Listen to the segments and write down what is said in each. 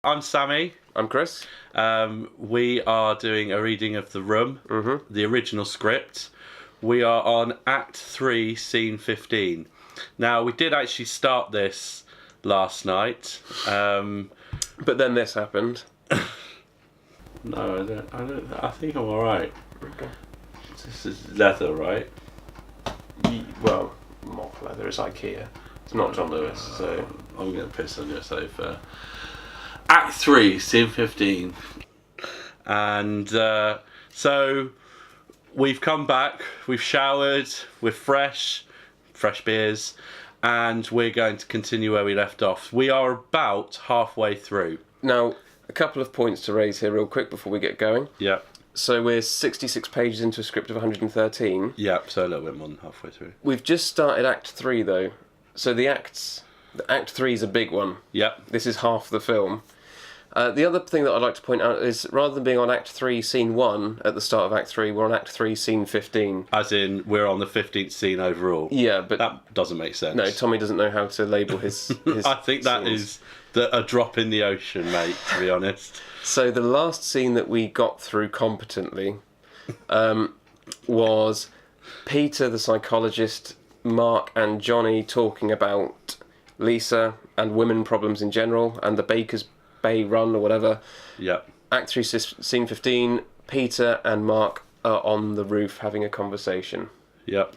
I'm Sammy. I'm Chris. We are doing a reading of The Room, the original script. We are on Act 3, Scene 15. Now, we did actually start this last night. But then this happened. No, I think I'm alright. Okay. This is leather, right? Well, mock leather is IKEA. It's not John Lewis, so... I'm going to piss on your sofa. Act 3, Scene 15. And so we've come back, we've showered, we're fresh beers, and we're going to continue where we left off. We are about halfway through. Now, a couple of points to raise here real quick before we get going. Yeah. So we're 66 pages into a script of 113. Yeah, so a little bit more than halfway through. We've just started Act 3, though. So Act 3 is a big one. Yep. This is half the film. The other thing that I'd like to point out is, rather than being on Act 3, Scene 1 at the start of Act 3, we're on Act 3, Scene 15. As in, we're on the 15th scene overall. Yeah, but... That doesn't make sense. No, Tommy doesn't know how to label his I think that scenes. is a drop in the ocean, mate, to be honest. So the last scene that we got through competently was Peter, the psychologist, Mark and Johnny talking about Lisa and women problems in general and the Baker's Bay run or whatever. Yep. Act 3, Scene 15, Peter and Mark are on the roof having a conversation. Yep.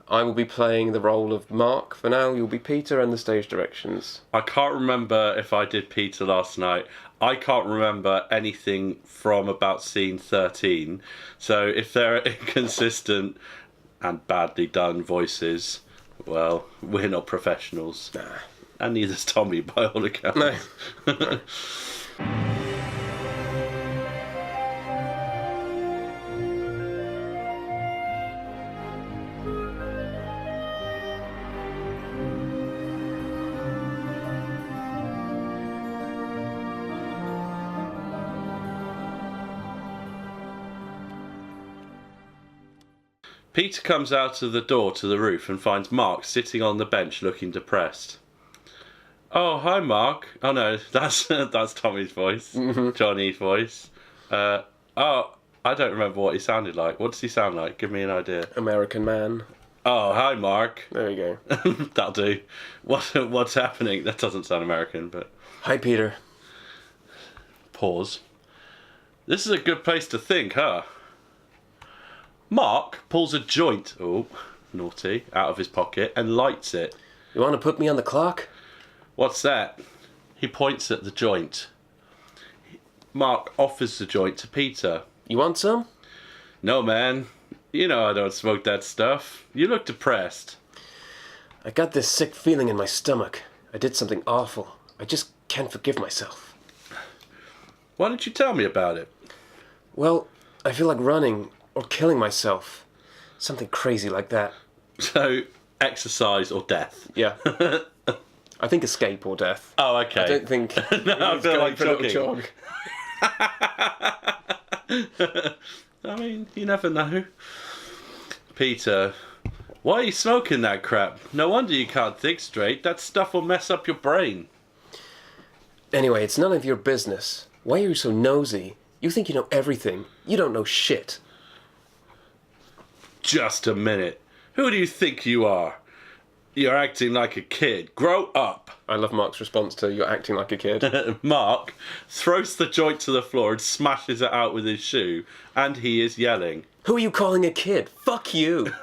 I will be playing the role of Mark for now. You'll be Peter and the stage directions. I can't remember if I did Peter last night. I can't remember anything from about scene 13. So if there are inconsistent and badly done voices, well, we're not professionals. Nah. And neither's Tommy, by all accounts. No. No. Peter comes out of the door to the roof and finds Mark sitting on the bench looking depressed. Oh, hi, Mark. Oh, no, that's Tommy's voice. Johnny's voice. I don't remember what he sounded like. What does he sound like? Give me an idea. American man. Oh, hi, Mark. There you go. That'll do. What's happening? That doesn't sound American, but... Hi, Peter. Pause. This is a good place to think, huh? Mark pulls a joint, oh, naughty, out of his pocket and lights it. You want to put me on the clock? What's that? He points at the joint. Mark offers the joint to Peter. You want some? No, man. You know I don't smoke that stuff. You look depressed. I got this sick feeling in my stomach. I did something awful. I just can't forgive myself. Why don't you tell me about it? Well, I feel like running or killing myself. Something crazy like that. So, exercise or death? Yeah. I think escape or death. Oh, okay. I don't think... No, I feel like for a little jogging. jog. I mean, you never know. Peter, why are you smoking that crap? No wonder you can't think straight. That stuff will mess up your brain. Anyway, it's none of your business. Why are you so nosy? You think you know everything. You don't know shit. Just a minute. Who do you think you are? You're acting like a kid. Grow up. I love Mark's response to "you're acting like a kid." Mark throws the joint to the floor and smashes it out with his shoe, and he is yelling. Who are you calling a kid? Fuck you.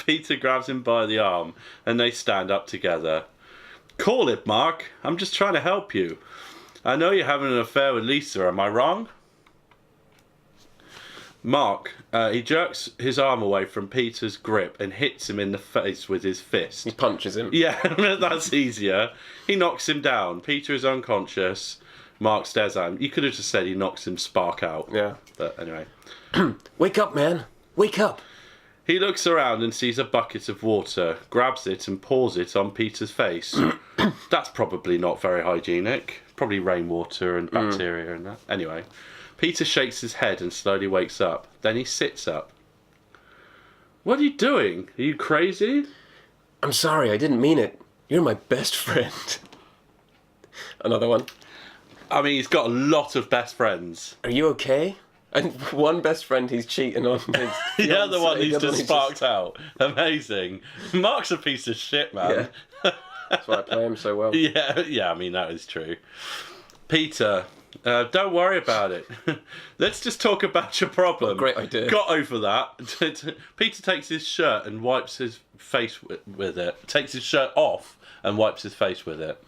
Peter grabs him by the arm, and they stand up together. Call it, Mark. I'm just trying to help you. I know you're having an affair with Lisa, am I wrong? Mark, he jerks his arm away from Peter's grip and hits him in the face with his fist. He punches him. Yeah, that's easier. He knocks him down. Peter is unconscious. Mark stares at him. You could have just said he knocks him spark out. Yeah. But anyway. Wake up, man. Wake up. He looks around and sees a bucket of water, grabs it and pours it on Peter's face. That's probably not very hygienic. Probably rainwater and bacteria and that. Anyway. Peter shakes his head and slowly wakes up. Then he sits up. What are you doing? Are you crazy? I'm sorry, I didn't mean it. You're my best friend. Another one. I mean, he's got a lot of best friends. Are you okay? And one best friend he's cheating on. The other one he's just sparked out. Amazing. Mark's a piece of shit, man. Yeah. That's why I play him so well. Yeah, I mean, that is true. Peter, don't worry about it. Let's just talk about your problem. Great idea. Got over that. Peter takes his shirt and wipes his face with it. Takes his shirt off and wipes his face with it.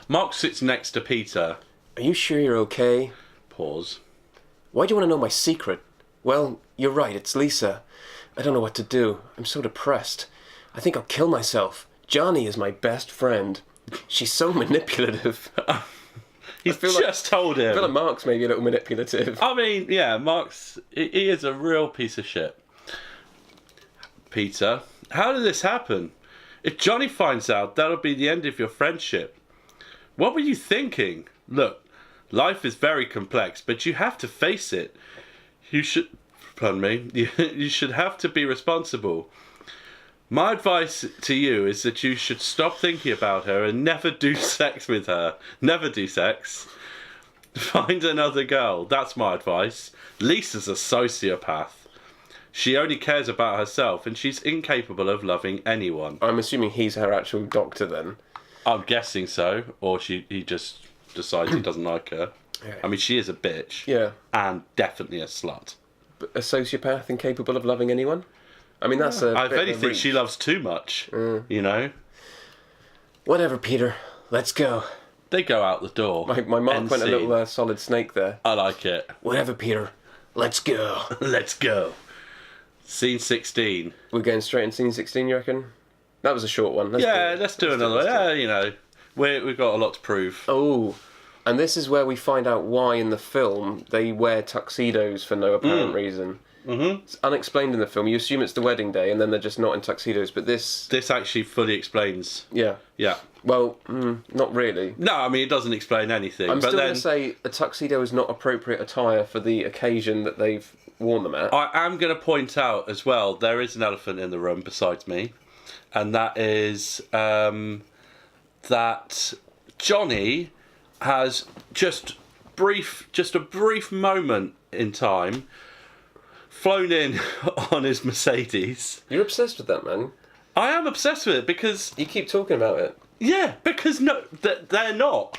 Mark sits next to Peter. Are you sure you're okay? Pause. Why do you want to know my secret? Well, you're right, it's Lisa. I don't know what to do. I'm so depressed. I think I'll kill myself. Johnny is my best friend. She's so manipulative. He's just told him. I feel like Mark's maybe a little manipulative. I mean, yeah, he is a real piece of shit. Peter, how did this happen? If Johnny finds out, that'll be the end of your friendship. What were you thinking? Look, life is very complex, but you have to face it. You should have to be responsible. My advice to you is that you should stop thinking about her and never do sex with her. Never do sex. Find another girl. That's my advice. Lisa's a sociopath. She only cares about herself and she's incapable of loving anyone. I'm assuming he's her actual doctor then. I'm guessing so. Or he just decides he doesn't like her. Yeah. I mean, she is a bitch. Yeah. And definitely a slut. But a sociopath incapable of loving anyone? I mean, that's a I bit really of a think reach. she loves too much, you know? Whatever, Peter. Let's go. They go out the door. My Mark End went a scene. little solid snake there. I like it. Whatever, Peter. Let's go. Let's go. Scene 16. We're going straight into scene 16, you reckon? That was a short one. Let's do another one. Yeah, you know, we've got a lot to prove. Oh, and this is where we find out why in the film they wear tuxedos for no apparent reason. Mm-hmm. It's unexplained in the film. You assume it's the wedding day, and then they're just not in tuxedos. But this actually fully explains. Yeah. Yeah. Well, not really. No, I mean, it doesn't explain anything. I'm but still then going to say a tuxedo is not appropriate attire for the occasion that they've worn them at. I am going to point out as well, there is an elephant in the room besides me. And that is that Johnny has just a brief moment in time flown in on his Mercedes. You're obsessed with that, man. I am obsessed with it because... You keep talking about it. Yeah, because no, they're not.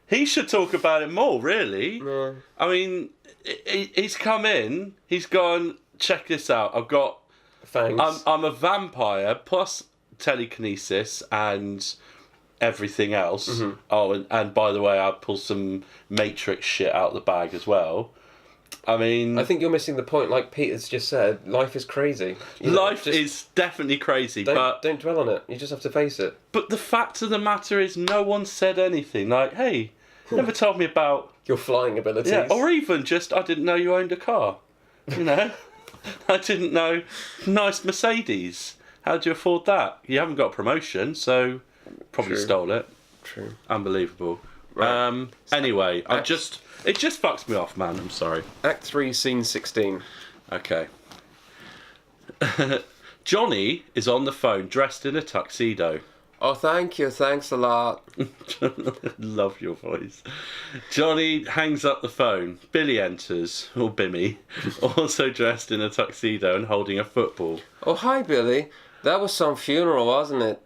He should talk about it more, really. No. I mean, he's come in, he's gone, check this out, I've got... Fangs. I'm a vampire, plus telekinesis and everything else. Mm-hmm. Oh, and by the way, I pulled some Matrix shit out of the bag as well. I mean... I think you're missing the point. Like Peter's just said, life is crazy. Life is definitely crazy, but... Don't dwell on it. You just have to face it. But the fact of the matter is no one said anything. Like, hey, you never told me about... Your flying abilities. Yeah, or even just, I didn't know you owned a car. You know? I didn't know. Nice Mercedes. How'd you afford that? You haven't got a promotion, so probably True. stole it. True. Unbelievable. Right. Anyway, it just fucks me off, man. I'm sorry. Act 3, Scene 16. Okay. Johnny is on the phone dressed in a tuxedo. Oh, thank you. Thanks a lot. Love your voice. Johnny hangs up the phone. Billy enters, or Bimmy, also dressed in a tuxedo and holding a football. Oh, hi, Billy. That was some funeral, wasn't it?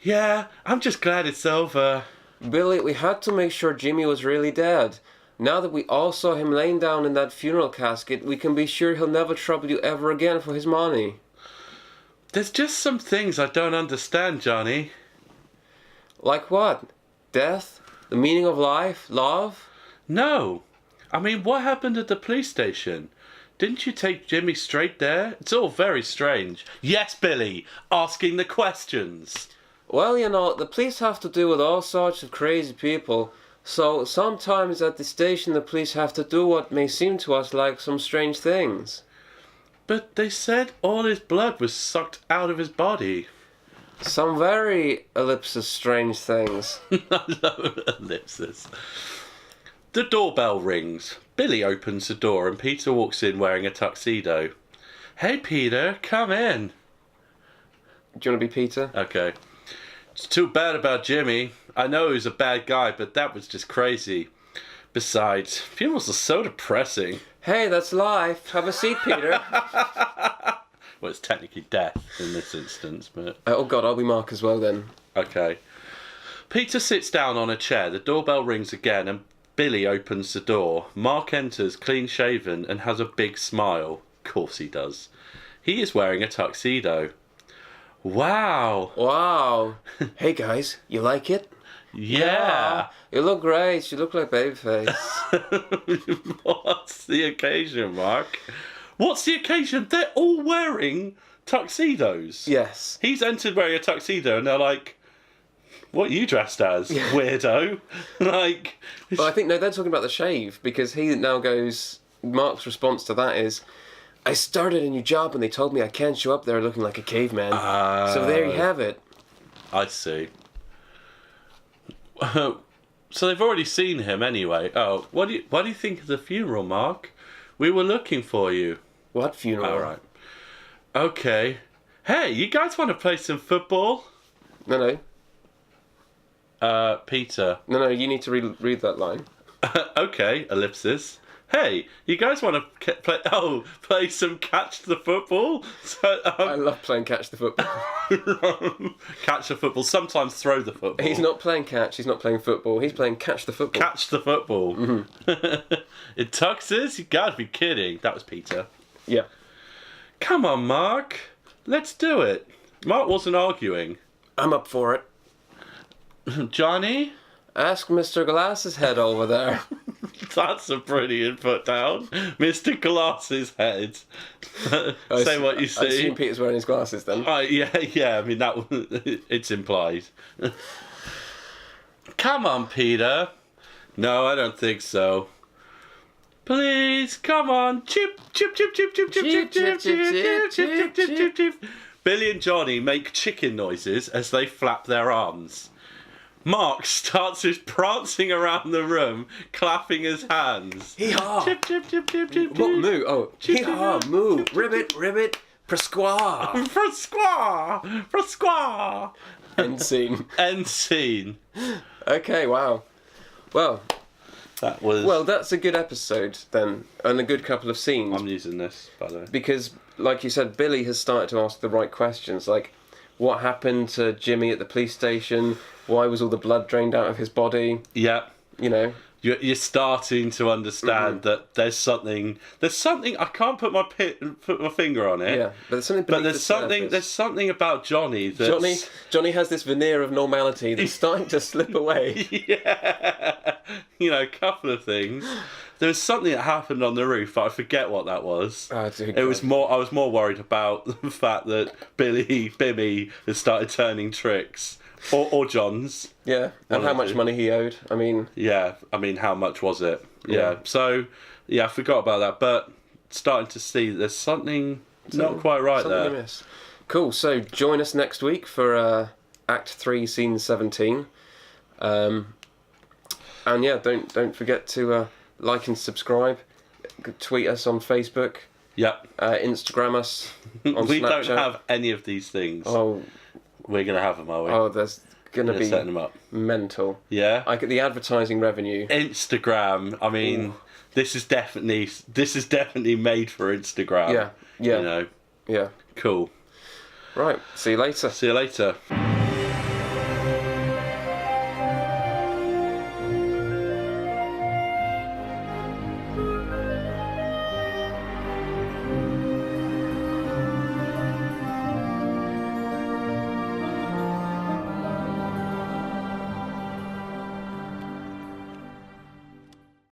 Yeah, I'm just glad it's over. Billy, we had to make sure Jimmy was really dead. Now that we all saw him laying down in that funeral casket, we can be sure he'll never trouble you ever again for his money. There's just some things I don't understand, Johnny. Like what? Death? The meaning of life? Love? No. I mean, what happened at the police station? Didn't you take Jimmy straight there? It's all very strange. Yes, Billy, asking the questions. Well, you know, the police have to deal with all sorts of crazy people. So sometimes at the station the police have to do what may seem to us like some strange things. But they said all his blood was sucked out of his body. Some very strange things. I love ellipsis. The doorbell rings. Billy opens the door and Peter walks in wearing a tuxedo. Hey Peter, come in. Do you want to be Peter? Okay. It's too bad about Jimmy. I know he was a bad guy, but that was just crazy. Besides, funerals are so depressing. Hey, that's life. Have a seat, Peter. Well, it's technically death in this instance, but... Oh, God, I'll be Mark as well, then. Okay. Peter sits down on a chair, the doorbell rings again, and Billy opens the door. Mark enters, clean-shaven, and has a big smile. Of course he does. He is wearing a tuxedo. Wow. Wow. Hey, guys, you like it? Yeah. You look great. You look like Babyface. What's the occasion, Mark? What's the occasion? They're all wearing tuxedos. Yes. He's entered wearing a tuxedo, and they're like, what are you dressed as, weirdo? Like... Well, I think, no, they're talking about the shave, because he now goes... Mark's response to that is, I started a new job and they told me I can't show up there looking like a caveman. So there you have it. I see. So they've already seen him anyway. Oh, what do you think of the funeral, Mark? We were looking for you. What funeral? All right. Okay. Hey, you guys want to play some football? No. Peter. No, you need to read that line. Okay, ellipsis. Hey, you guys want to play some catch the football? So, I love playing catch the football. Catch the football. Sometimes throw the football. He's not playing catch. He's not playing football. He's playing catch the football. Catch the football. Mm-hmm. In tuxes? You gotta be kidding. That was Peter. Yeah. Come on, Mark. Let's do it. Mark wasn't arguing. I'm up for it. Johnny? Ask Mr. Glass's head over there. That's a brilliant put down. Mr. Glass's head. Say what you see. I assume Peter's wearing his glasses then. Yeah. I mean, it's implied. Come on, Peter. No, I don't think so. Please, come on. Chip, chip, chip, chip, chip, chip, chip, chip, chip, chip, chip, chip, chip, chip. Billy and Johnny make chicken noises as they flap their arms. Mark starts his prancing around the room, clapping his hands. Hee-haw! Chip, chip, chip, chip, chip, What chip. moo? Oh, hee-haw, moo, ribbit, presquaw. Presquaw. End scene. End scene. Okay, wow. Well, That was... well, that's a good episode then, and a good couple of scenes. I'm using this, by the way. Because, like you said, Billy has started to ask the right questions, like, what happened to Jimmy at the police station? Why was all the blood drained out of his body? Yeah. You know? You're starting to understand that there's something, I can't put my finger on it. Yeah, but there's something about Johnny that's... Johnny has this veneer of normality that's starting to slip away. Yeah. You know, a couple of things. There was something that happened on the roof, but I forget what that was. Oh, dear I was more worried about the fact that Bimmy has started turning tricks. Or John's. Yeah, and how much money he owed. I mean... Yeah, how much was it? Yeah. So, yeah, I forgot about that, but starting to see there's something not quite right there. Amiss. Cool, so join us next week for Act 3, Scene 17. And yeah, don't forget to like and subscribe. Tweet us on Facebook. Yep. Instagram us on We Snapchat. don't have any of these things. Oh... We're going to have them, are we? Oh, there's going to be setting them up. Mental. Yeah? I get the advertising revenue. Instagram, I mean, this is definitely made for Instagram. Yeah. You know? Yeah. Cool. Right, see you later. See you later.